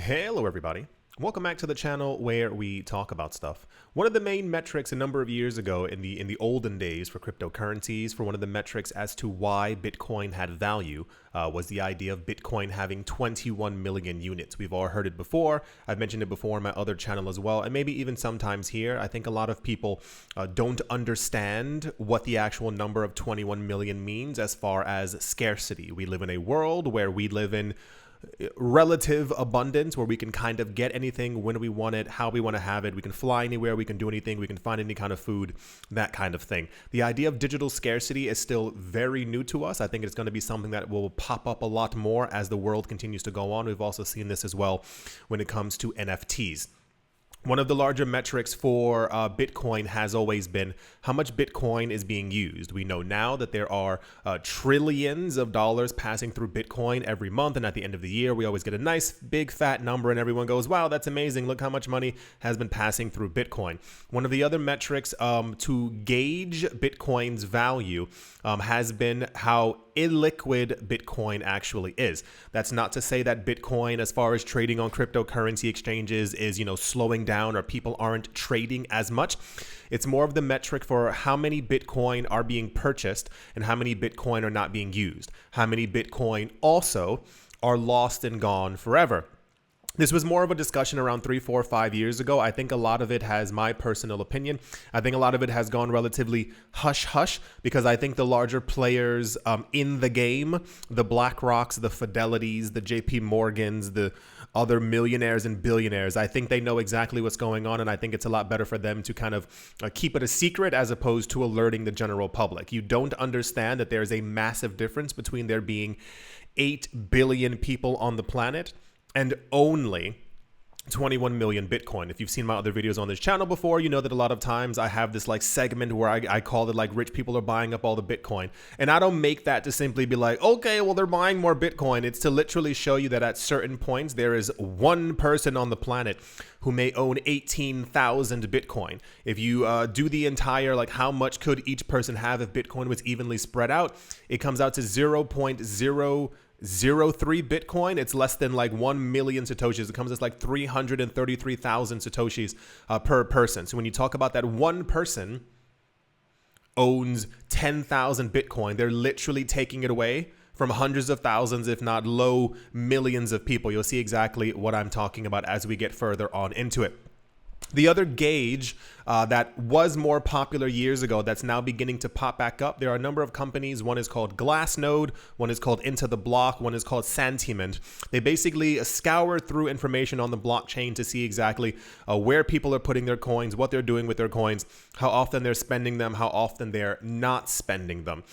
Hello everybody. Welcome back to the channel where we talk about stuff. One of the main metrics a number of years ago in the olden days for cryptocurrencies, for one of the metrics as to why Bitcoin had value, was the idea of Bitcoin having 21 million units. We've all heard it before. I've mentioned it before on my other channel as well, and maybe even sometimes here. I think a lot of people don't understand what the actual number of 21 million means as far as scarcity. We live in a world where we live in relative abundance, where we can kind of get anything when we want it, how we want to have it. We can fly anywhere, we can do anything, we can find any kind of food, that kind of thing. The idea of digital scarcity is still very new to us. I think it's going to be something that will pop up a lot more as the world continues to go on. We've also seen this as well when it comes to NFTs. One of the larger metrics for Bitcoin has always been how much Bitcoin is being used. We know now that there are trillions of dollars passing through Bitcoin every month, and at the end of the year, we always get a nice big fat number, and everyone goes, wow, that's amazing. Look how much money has been passing through Bitcoin. One of the other metrics to gauge Bitcoin's value has been how illiquid Bitcoin actually is. That's not to say that Bitcoin, as far as trading on cryptocurrency exchanges, is, slowing down or people aren't trading as much. It's more of the metric for how many Bitcoin are being purchased and how many Bitcoin are not being used. How many Bitcoin also are lost and gone forever. This was more of a discussion around 3, 4, 5 years ago. I think a lot of it has, my personal opinion, I think a lot of it has gone relatively hush-hush because I think the larger players in the game, the BlackRocks, the Fidelities, the JP Morgans, the other millionaires and billionaires, I think they know exactly what's going on, and I think it's a lot better for them to kind of keep it a secret as opposed to alerting the general public. You don't understand that there's a massive difference between there being 8 billion people on the planet and only 21 million Bitcoin. If you've seen my other videos on this channel before, you know that a lot of times I have this segment where I call it rich people are buying up all the Bitcoin. And I don't make that to simply be like, okay, well, they're buying more Bitcoin. It's to literally show you that at certain points, there is one person on the planet who may own 18,000 Bitcoin. If you do the entire, how much could each person have if Bitcoin was evenly spread out, it comes out to 0.003 Bitcoin. It's less than 1 million Satoshis. It comes as 333,000 Satoshis per person. So when you talk about that one person owns 10,000 Bitcoin, they're literally taking it away from hundreds of thousands, if not low millions of people. You'll see exactly what I'm talking about as we get further on into it. The other gauge that was more popular years ago that's now beginning to pop back up, there are a number of companies. One is called Glassnode, one is called Into the Block, one is called Santiment. They basically scour through information on the blockchain to see exactly where people are putting their coins, what they're doing with their coins, how often they're spending them, how often they're not spending them.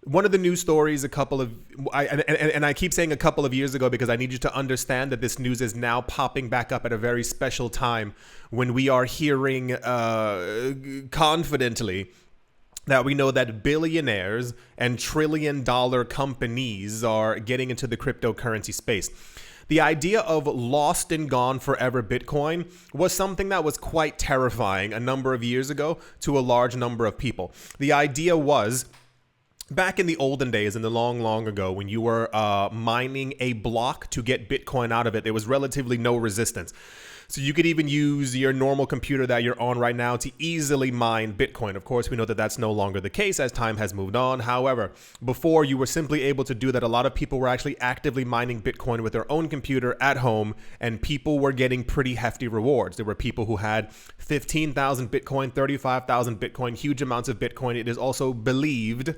One of the news stories I keep saying a couple of years ago because I need you to understand that this news is now popping back up at a very special time when we are hearing confidently that we know that billionaires and trillion-dollar companies are getting into the cryptocurrency space. The idea of lost and gone forever Bitcoin was something that was quite terrifying a number of years ago to a large number of people. The idea was, back in the olden days, in the long ago, when you were mining a block to get Bitcoin out of it, there was relatively no resistance. So you could even use your normal computer that you're on right now to easily mine Bitcoin. Of course, we know that that's no longer the case as time has moved on. However, before you were simply able to do that, a lot of people were actually actively mining Bitcoin with their own computer at home, and people were getting pretty hefty rewards. There were people who had 15,000 Bitcoin, 35,000 Bitcoin, huge amounts of Bitcoin. It is also believed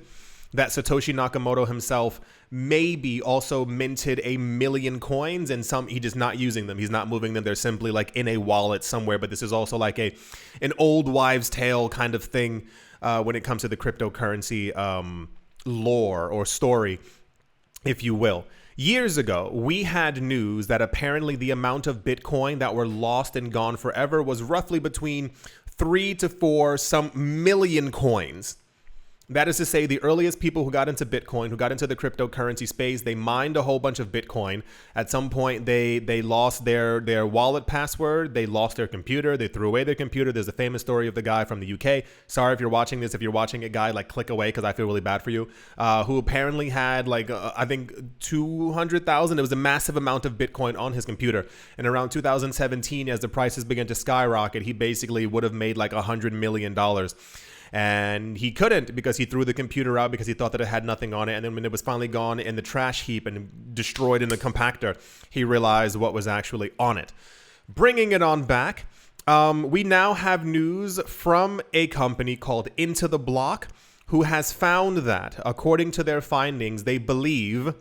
that Satoshi Nakamoto himself maybe also minted 1 million coins, and he just not using them. He's not moving them. They're simply in a wallet somewhere. But this is also an old wives' tale kind of thing when it comes to the cryptocurrency lore or story, if you will. Years ago, we had news that apparently the amount of Bitcoin that were lost and gone forever was roughly between 3 to 4 some million coins. That is to say, the earliest people who got into Bitcoin, who got into the cryptocurrency space, they mined a whole bunch of Bitcoin. At some point, they lost their wallet password. They lost their computer. They threw away their computer. There's a famous story of the guy from the UK. Sorry if you're watching this. If you're watching it, guy, like click away because I feel really bad for you. Who apparently had like, I think 200,000. It was a massive amount of Bitcoin on his computer. And around 2017, as the prices began to skyrocket, he basically would have made like $100 million. And he couldn't because he threw the computer out because he thought that it had nothing on it. And then when it was finally gone in the trash heap and destroyed in the compactor, he realized what was actually on it. Bringing it on back, we now have news from a company called Into the Block, who has found that, according to their findings, they believe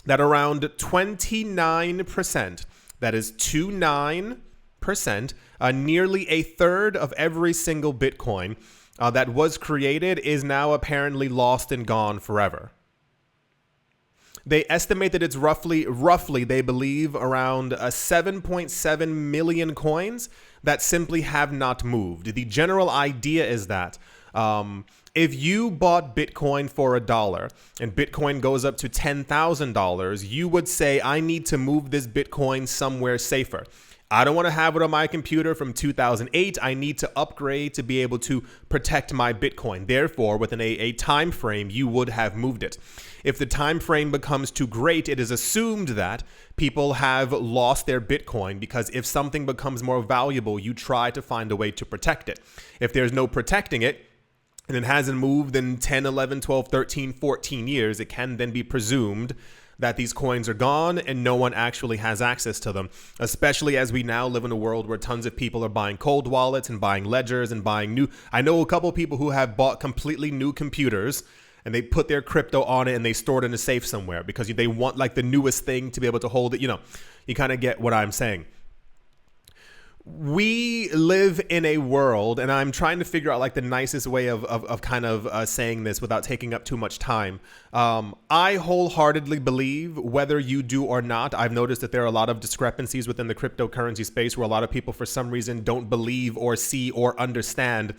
that around 29%, that is 29%, nearly a third of every single Bitcoin that was created is now apparently lost and gone forever. They estimate that it's roughly, they believe, around 7.7 million coins that simply have not moved. The general idea is that if you bought Bitcoin for $1 and Bitcoin goes up to $10,000, you would say, I need to move this Bitcoin somewhere safer. I don't want to have it on my computer from 2008. I need to upgrade to be able to protect my Bitcoin. Therefore, within a time frame, you would have moved it. If the time frame becomes too great, it is assumed that people have lost their Bitcoin because if something becomes more valuable, you try to find a way to protect it. If there's no protecting it, and it hasn't moved in 10, 11, 12, 13, 14 years, it can then be presumed that these coins are gone and no one actually has access to them, especially as we now live in a world where tons of people are buying cold wallets and buying ledgers and buying new. I know a couple of people who have bought completely new computers and they put their crypto on it and they store it in a safe somewhere because they want like the newest thing to be able to hold it. You know, you kind of get what I'm saying. We live in a world, and I'm trying to figure out like the nicest way of kind of saying this without taking up too much time. I wholeheartedly believe, whether you do or not, I've noticed that there are a lot of discrepancies within the cryptocurrency space where a lot of people for some reason don't believe or see or understand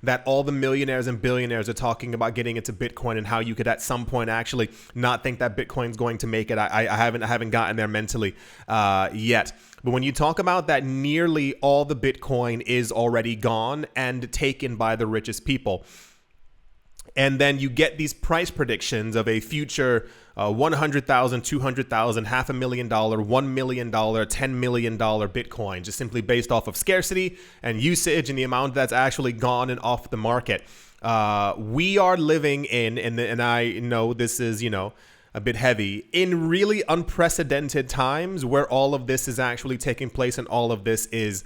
that all the millionaires and billionaires are talking about getting into Bitcoin and how you could at some point actually not think that Bitcoin's going to make it. I haven't gotten there mentally yet. But when you talk about that nearly all the Bitcoin is already gone and taken by the richest people, and then you get these price predictions of a future $100,000, $200,000, $500,000, $1 million, $10 million Bitcoin, just simply based off of scarcity and usage and the amount that's actually gone and off the market. We are living in, and I know this is, you know, a bit heavy, in really unprecedented times where all of this is actually taking place and all of this is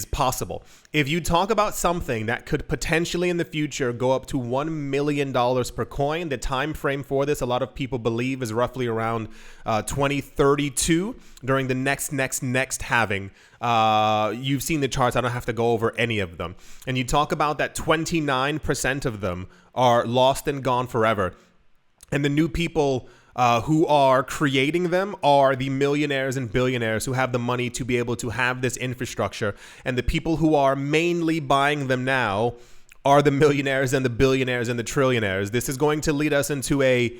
possible. If you talk about something that could potentially in the future go up to $1 million per coin, the time frame for this, a lot of people believe, is roughly around 2032 during the next halving. You've seen the charts. I don't have to go over any of them. And you talk about that 29% of them are lost and gone forever. And the new people who are creating them are the millionaires and billionaires who have the money to be able to have this infrastructure. And the people who are mainly buying them now are the millionaires and the billionaires and the trillionaires. This is going to lead us into I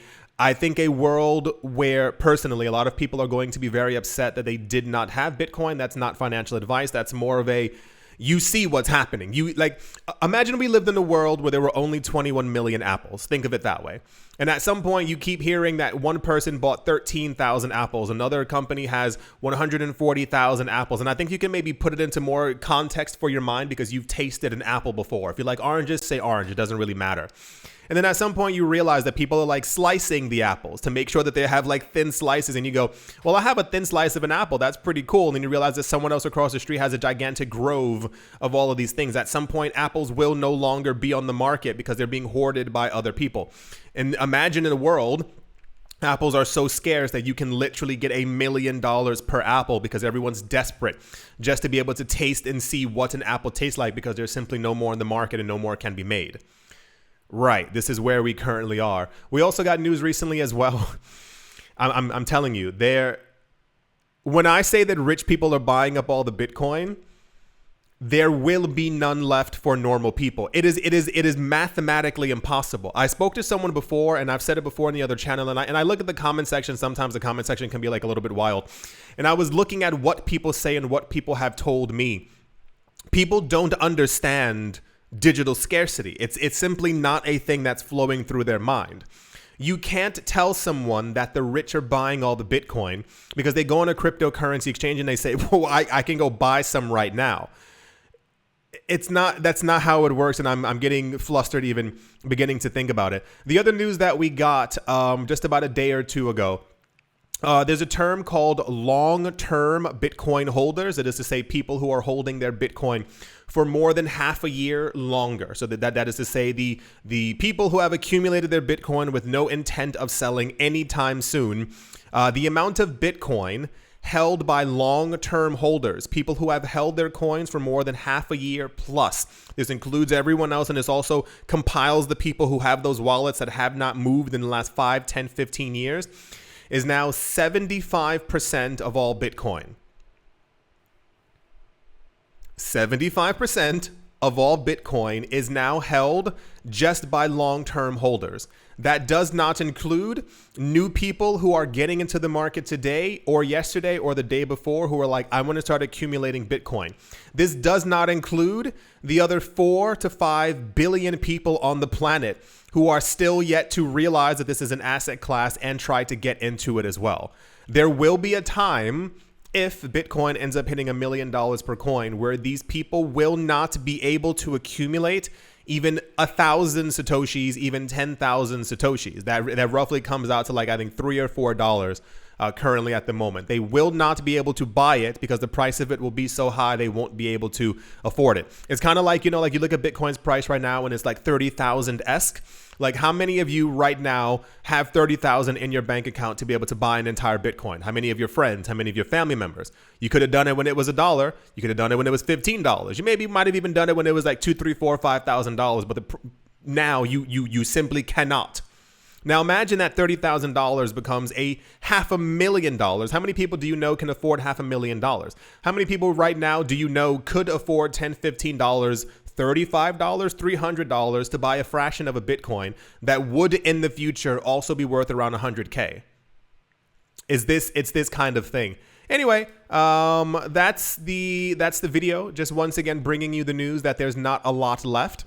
think a world where personally a lot of people are going to be very upset that they did not have Bitcoin. That's not financial advice. That's more of you see what's happening. You like, imagine we lived in a world where there were only 21 million apples. Think of it that way. And at some point you keep hearing that one person bought 13,000 apples. Another company has 140,000 apples. And I think you can maybe put it into more context for your mind because you've tasted an apple before. If you like oranges, say orange. It doesn't really matter. And then at some point you realize that people are like slicing the apples to make sure that they have like thin slices. And you go, well, I have a thin slice of an apple. That's pretty cool. And then you realize that someone else across the street has a gigantic grove of all of these things. At some point, apples will no longer be on the market because they're being hoarded by other people. And imagine in a world, apples are so scarce that you can literally get $1 million per apple because everyone's desperate just to be able to taste and see what an apple tastes like because there's simply no more in the market and no more can be made. Right. This is where we currently are. We also got news recently as well. I'm telling you, when I say that rich people are buying up all the Bitcoin, there will be none left for normal people. It is mathematically impossible. I spoke to someone before, and I've said it before in the other channel, and I look at the comment section. Sometimes the comment section can be like a little bit wild. And I was looking at what people say and what people have told me. People don't understand digital scarcity. It's simply not a thing that's flowing through their mind. You can't tell someone that the rich are buying all the Bitcoin because they go on a cryptocurrency exchange and they say, well, I can go buy some right now. That's not how it works, and I'm getting flustered even beginning to think about it. The other news that we got just about a day or two ago, there's a term called long-term Bitcoin holders. It is to say people who are holding their Bitcoin for more than half a year longer. So that is to say the people who have accumulated their Bitcoin with no intent of selling anytime soon. The amount of Bitcoin held by long-term holders, people who have held their coins for more than half a year plus. This includes everyone else, and this also compiles the people who have those wallets that have not moved in the last 5, 10, 15 years, is now 75% of all Bitcoin. 75% of all Bitcoin is now held just by long-term holders. That does not include new people who are getting into the market today or yesterday or the day before who are like, I want to start accumulating Bitcoin. This does not include the other 4 to 5 billion people on the planet who are still yet to realize that this is an asset class and try to get into it as well. There will be a time, if Bitcoin ends up hitting $1 million per coin, where these people will not be able to accumulate even 1,000 Satoshis, even 10,000 Satoshis. That roughly comes out to like, I think $3 or $4 currently at the moment. They will not be able to buy it because the price of it will be so high they won't be able to afford it. It's kind of like, like you look at Bitcoin's price right now and it's like 30,000-esque. Like, how many of you right now have 30,000 in your bank account to be able to buy an entire Bitcoin? How many of your friends? How many of your family members? You could have done it when it was $1. You could have done it when it was $15. You might have even done it when it was like $2,000, $3,000, $4,000, $5,000. But now you simply cannot. Now imagine that $30,000 becomes a $500,000. How many people do you know can afford $500,000? How many people right now do you know could afford $10, $15, $35, $300 to buy a fraction of a Bitcoin that would in the future also be worth around 100K? It's this kind of thing. Anyway, that's the video. Just once again bringing you the news that there's not a lot left.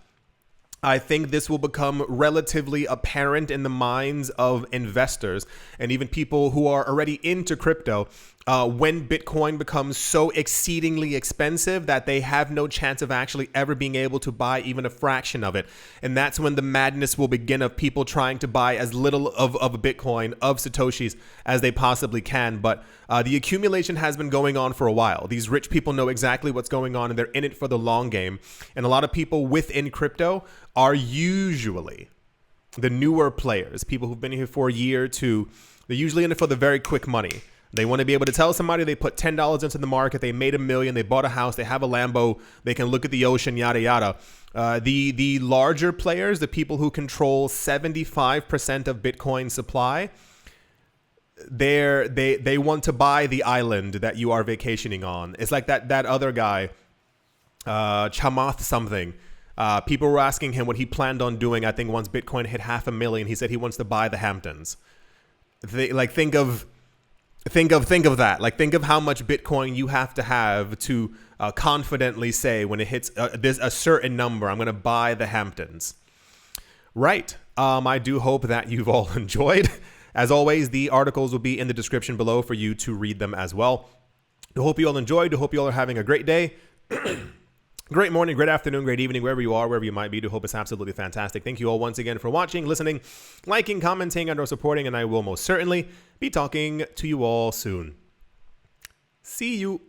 I think this will become relatively apparent in the minds of investors and even people who are already into crypto when Bitcoin becomes so exceedingly expensive that they have no chance of actually ever being able to buy even a fraction of it. And that's when the madness will begin of people trying to buy as little of a Bitcoin, of Satoshis, as they possibly can. But the accumulation has been going on for a while. These rich people know exactly what's going on and they're in it for the long game. And a lot of people within crypto are usually the newer players, people who've been here for a year or two. They're usually in it for the very quick money. They want to be able to tell somebody they put $10 into the market, they made $1 million, they bought a house, they have a Lambo, they can look at the ocean, yada, yada. The larger players, the people who control 75% of Bitcoin supply, they want to buy the island that you are vacationing on. It's like that other guy, Chamath something. People were asking him what he planned on doing. I think once Bitcoin hit $500,000, he said he wants to buy the Hamptons. Think of that. Like, think of how much Bitcoin you have to confidently say when it hits a certain number, I'm going to buy the Hamptons. Right. I do hope that you've all enjoyed. As always, the articles will be in the description below for you to read them as well. I hope you all enjoyed. I hope you all are having a great day. Great morning, great afternoon, great evening, wherever you are, wherever you might be. I hope it's absolutely fantastic. Thank you all once again for watching, listening, liking, commenting, and/or supporting, and I will most certainly be talking to you all soon. See you.